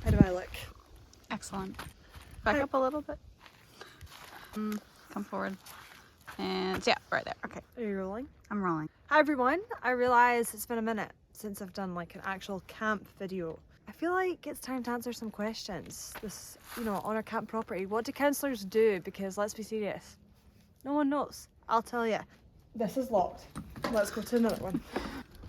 How do I look? Excellent. Back up a little bit. Come forward. And yeah, right there. Okay. Are you rolling? I'm rolling. Hi everyone. I realise it's been a minute since I've done like an actual camp video. I feel like it's time to answer some questions. This, on our camp property. What do counsellors do? Because let's be serious. No one knows. I'll tell you. This is locked. Let's go to another one.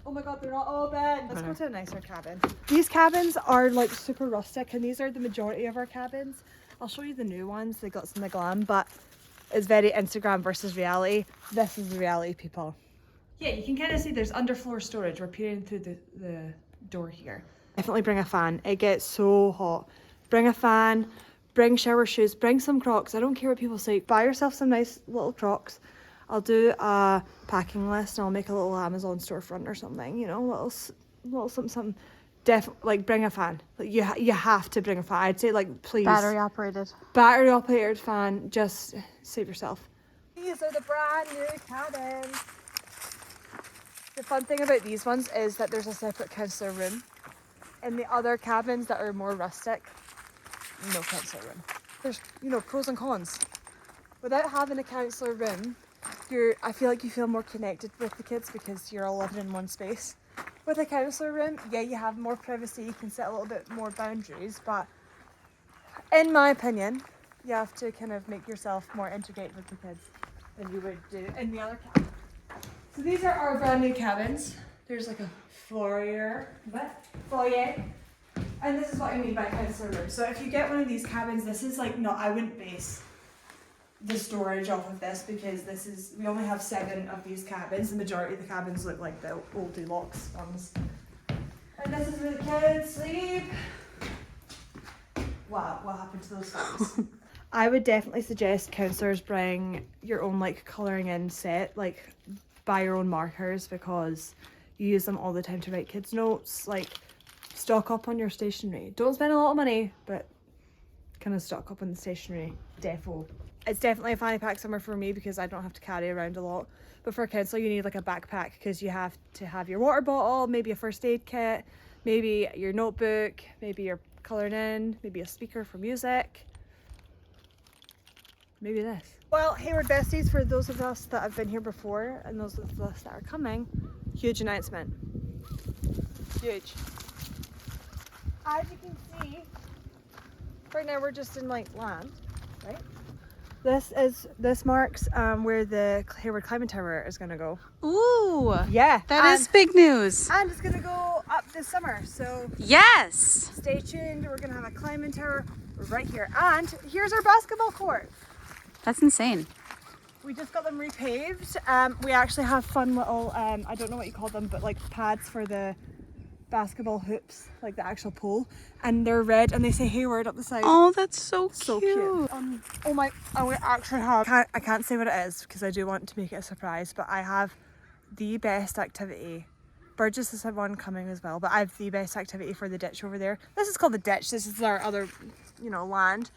Oh my god, they're not open. Let's go to a nicer cabin. These cabins are like super rustic and these are the majority of our cabins. I'll show you the new ones, the glitz and the glam, but it's very Instagram versus reality. This is the reality, people. Yeah, you can kind of see there's underfloor storage. We're peering through the door here. Definitely bring a fan. It gets so hot. Bring a fan, bring shower shoes, bring some Crocs. I don't care what people say. Buy yourself some nice little Crocs. I'll do a packing list and I'll make a little Amazon storefront or something, little something. Like bring a fan. Like you have to bring a fan. I'd say like please. Battery operated Fan. Just save yourself. These are the brand new cabins. The fun thing about these ones is that there's a separate counsellor room. In the other cabins that are more rustic, no counsellor room. There's pros and cons. Without having a counsellor room, I feel like you feel more connected with the kids because you're all living in one space. With a counsellor room, yeah, you have more privacy, you can set a little bit more boundaries, but in my opinion, you have to kind of make yourself more integrated with the kids than you would do in the other cabin. So these are our brand new cabins. There's like a foyer, and this is what I mean by counsellor room. So if you get one of these cabins, this is like, I wouldn't base the storage off of this because we only have 7 of these cabins. The majority of the cabins look like the old deluxe ones. And this is where the kids sleep. Wow, what happened to those photos? I would definitely suggest counsellors bring your own like colouring in set, like buy your own markers because you use them all the time to write kids notes. Like stock up on your stationery. Don't spend a lot of money, but kind of stock up on the stationery. It's definitely a fanny pack summer for me because I don't have to carry around a lot. But for a counsellor, you need like a backpack because you have to have your water bottle, maybe a first aid kit, maybe your notebook, maybe your colouring in, maybe a speaker for music, maybe this. Well, Hayward Besties, for those of us that have been here before and those of us that are coming, huge announcement. Huge. As you can see, right now we're just in like land, right? This marks where the Hayward Climbing Tower is gonna go. Ooh. Yeah. That is big news. And it's gonna go up this summer. So yes. Stay tuned. We're gonna have a climbing tower right here. And here's our basketball court. That's insane. We just got them repaved. We actually have fun little I don't know what you call them, but like pads for the basketball hoops, like the actual pole, and they're red and they say Hayward up the side. Oh, that's so So cute. Oh my, we actually have, I can't say what it is because I do want to make it a surprise, but I have the best activity. Burgess has had one coming as well, but I have the best activity for the ditch over there. This is called the ditch. This is our other, land.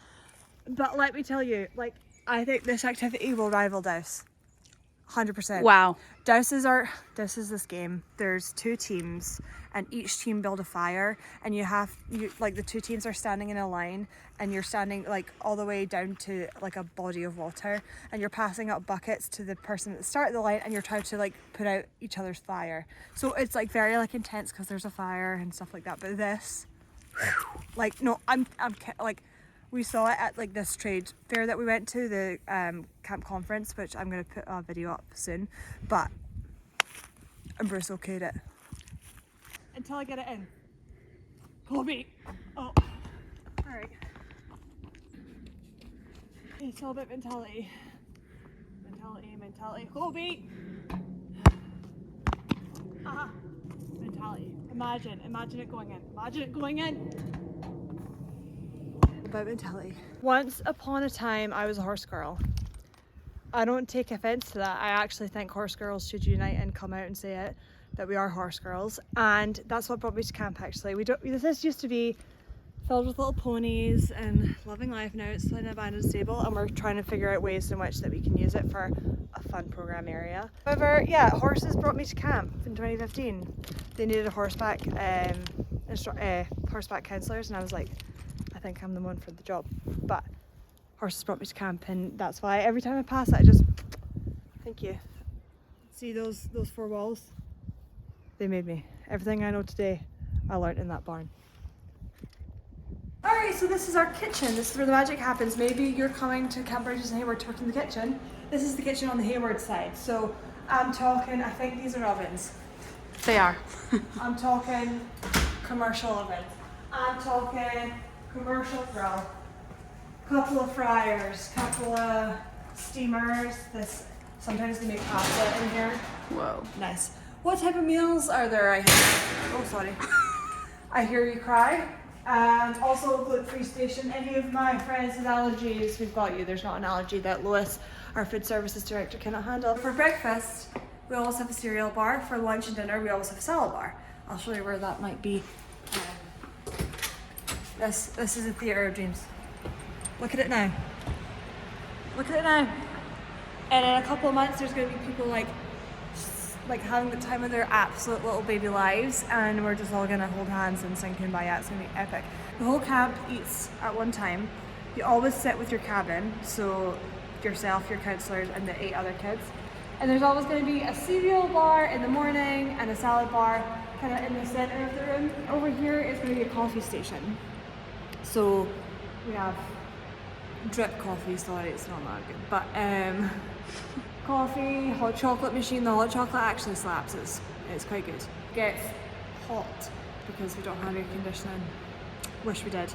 But let me tell you, like, I think this activity will rival Douse. 100%. Wow. This is this game. There's 2 teams and each team build a fire and the 2 teams are standing in a line and you're standing like all the way down to like a body of water and you're passing out buckets to the person at the start of the line and you're trying to like put out each other's fire. So it's like very like intense because there's a fire and stuff like that. But this, like, no, I'm like, we saw it at like this trade fair that we went to, the camp conference, which I'm going to put a video up soon, but and Bruce okayed it. Until I get it in. Kobe! Oh, alright. It's all about mentality. Mentality. Kobe! Ah, mentality. Imagine it going in. About mentality. Once upon a time, I was a horse girl. I don't take offense to that. I actually think horse girls should unite and come out and say it, that we are horse girls. And that's what brought me to camp actually. This used to be filled with little ponies and loving life. Now it's an abandoned stable and we're trying to figure out ways in which that we can use it for a fun program area. However, yeah, horses brought me to camp in 2015. They needed a horseback horseback counsellors, and I was like, I think I'm the one for the job. But horses brought me to camp, and that's why every time I pass it, I just thank you. See those 4 walls? They made me. Everything I know today, I learned in that barn. Alright, so this is our kitchen. This is where the magic happens. Maybe you're coming to Camp Burgess and Hayward to work in the kitchen. This is the kitchen on the Hayward side. So I'm talking, I think these are ovens. They are. I'm talking commercial ovens. I'm talking commercial grill. Couple of fryers, couple of steamers. Sometimes they make pasta in here. Whoa. Nice. What type of meals are there? Oh, sorry. I hear you cry. And also a gluten-free station. Any of my friends with allergies, we've got you. There's not an allergy that Lois, our food services director, cannot handle. For breakfast, we always have a cereal bar. For lunch and dinner, we always have a salad bar. I'll show you where that might be. This is a theatre of dreams. Look at it now. Look at it now. And in a couple of months, there's going to be people like having the time of their absolute little baby lives, and we're just all gonna hold hands and sing Kumbaya. It's gonna be epic. The whole camp eats at one time. You always sit with your cabin, so yourself, your counsellors, and the 8 other kids. And there's always gonna be a cereal bar in the morning and a salad bar kind of in the center of the room. Over here is gonna be a coffee station. So we have drip coffee, sorry, it's not that good, but coffee, hot chocolate machine. The hot chocolate actually slaps. It's quite good. Gets hot because we don't have air conditioning. Wish we did.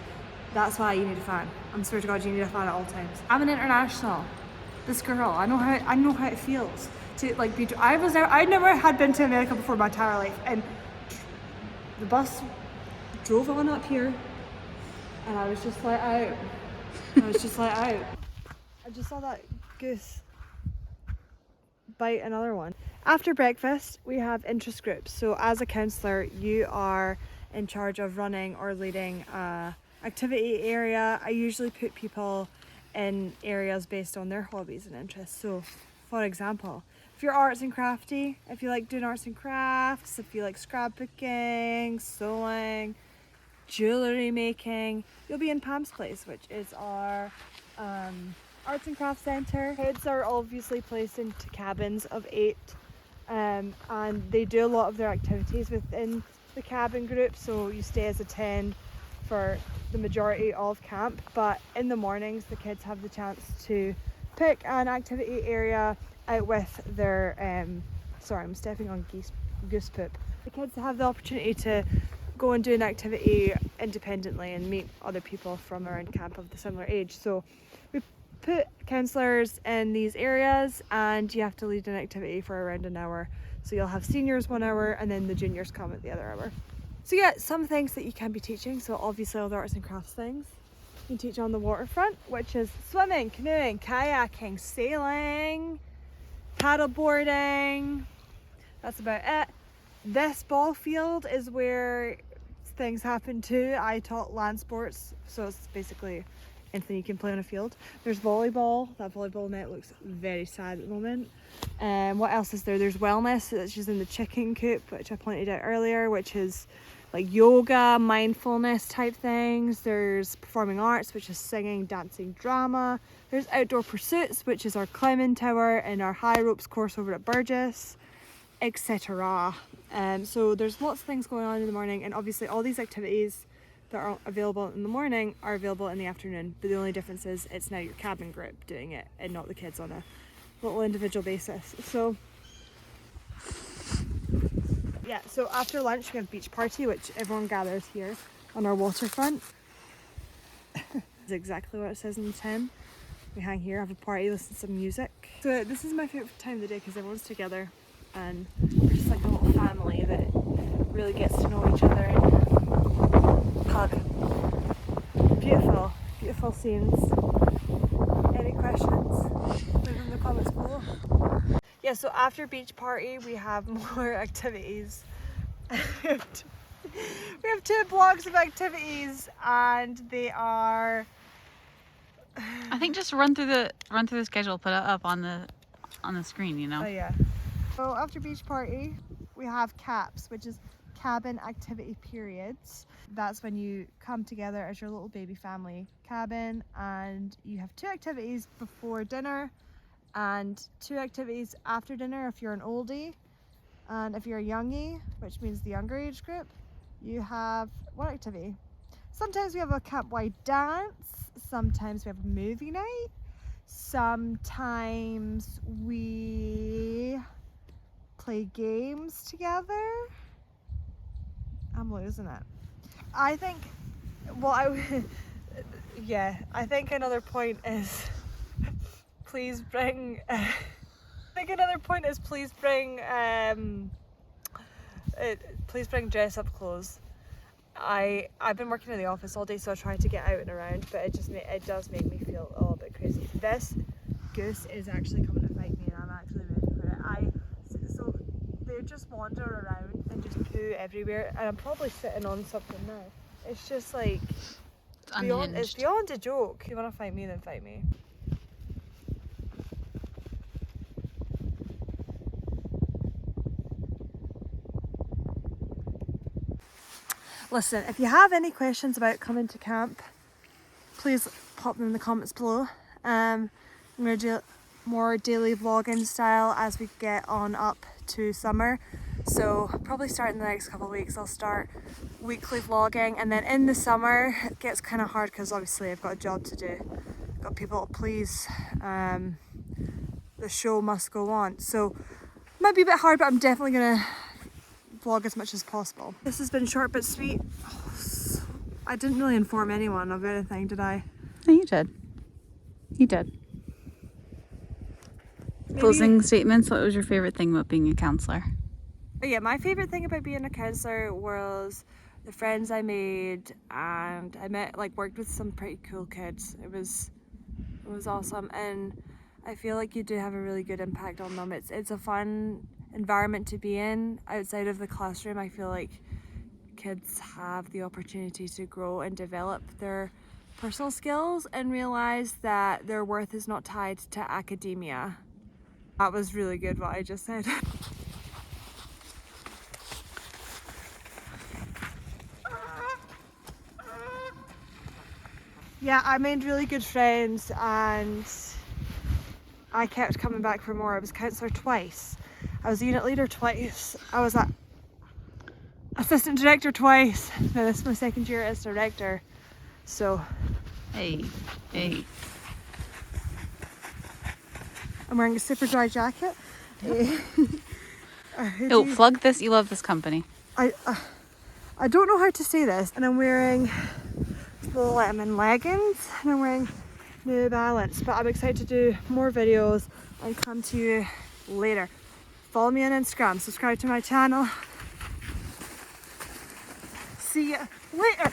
That's why you need a fan. I swear to God, you need a fan at all times. I'm an international. This girl, I know how it feels to like be. I never had been to America before my entire life, and the bus drove on up here, and I was just let out. I just saw that goose bite another one. After breakfast, we have interest groups. So as a counsellor, you are in charge of running or leading a activity area. I usually put people in areas based on their hobbies and interests. So for example, if you're arts and crafty, if you like doing arts and crafts, if you like scrapbooking, sewing, jewellery making, you'll be in Pam's Place, which is our arts and crafts centre. Kids are obviously placed into cabins of 8, and they do a lot of their activities within the cabin group, so you stay as a 10 for the majority of camp. But in the mornings, the kids have the chance to pick an activity area out with their sorry, I'm stepping on goose poop. The kids have the opportunity to go and do an activity independently and meet other people from around camp of the similar age. So we put counsellors in these areas, and you have to lead an activity for around an hour. So you'll have seniors 1 hour, and then the juniors come at the other hour. So yeah, some things that you can be teaching. So obviously all the arts and crafts things. You can teach on the waterfront, which is swimming, canoeing, kayaking, sailing, paddle boarding. That's about it. This ball field is where things happen too. I taught land sports, so it's basically anything you can play on a field. There's volleyball. That volleyball net looks very sad at the moment. What else is there? There's wellness, which is in the chicken coop, which I pointed out earlier, which is like yoga, mindfulness type things. There's performing arts, which is singing, dancing, drama. There's outdoor pursuits, which is our climbing tower and our high ropes course over at Burgess, etc. So there's lots of things going on in the morning, and obviously all these activities that are available in the morning are available in the afternoon, but the only difference is it's now your cabin group doing it and not the kids on a little individual basis. So yeah, so after lunch we have beach party, which everyone gathers here on our waterfront. It's exactly what it says in the tin. We hang here, have a party, listen to some music. So this is my favourite time of the day because everyone's together and we're just like a little family that really gets to know each other and hug. Beautiful, beautiful scenes. Any questions? Leave in the comments below. Yeah, so after beach party we have more activities. We have 2 blocks of activities, and they are. I think just run through the schedule, put it up on the screen, you know. Oh yeah. So after beach party, we have CAPS, which is cabin activity periods. That's when you come together as your little baby family cabin, and you have 2 activities before dinner and 2 activities after dinner if you're an oldie. And if you're a youngie, which means the younger age group, you have 1 activity. Sometimes we have a camp-wide dance, sometimes we have a movie night, sometimes we play games together. I'm losing it. I think, well, yeah, I think another point is please bring, please bring dress up clothes. I've been working in the office all day, so I try to get out and around, but it does make me feel a little bit crazy. This goose is actually coming to fight me, and I'm actually ready for it. So they just wander around and just poo everywhere, and I'm probably sitting on something now. It's just like it's beyond a joke. If you want to fight me, then fight me. Listen, if you have any questions about coming to camp, please pop them in the comments below. I'm going to do more daily vlogging style as we get on up to summer. So probably starting the next couple of weeks I'll start weekly vlogging, and then in the summer it gets kind of hard because obviously I've got a job to do. I've got people to please. The show must go on. So it might be a bit hard, but I'm definitely going to vlog as much as possible. This has been short but sweet. I didn't really inform anyone of anything, did I? No, you did. You did. Maybe. Closing statements. What was your favorite thing about being a counselor? Yeah, my favorite thing about being a counselor was the friends I made, and I worked with some pretty cool kids. It was awesome, and I feel like you do have a really good impact on them. It's a fun environment to be in outside of the classroom. I feel like kids have the opportunity to grow and develop their personal skills and realize that their worth is not tied to academia. That was really good what I just said. Yeah, I made really good friends, and I kept coming back for more. I was counsellor twice. I was unit leader twice. I was assistant director twice. Now this is my 2nd year as director. So Hey. I'm wearing a super dry jacket. Plug this. You love this company. I don't know how to say this, and I'm wearing Lululemon leggings, and I'm wearing New Balance, but I'm excited to do more videos and come to you later. Follow me on Instagram, subscribe to my channel. See you later.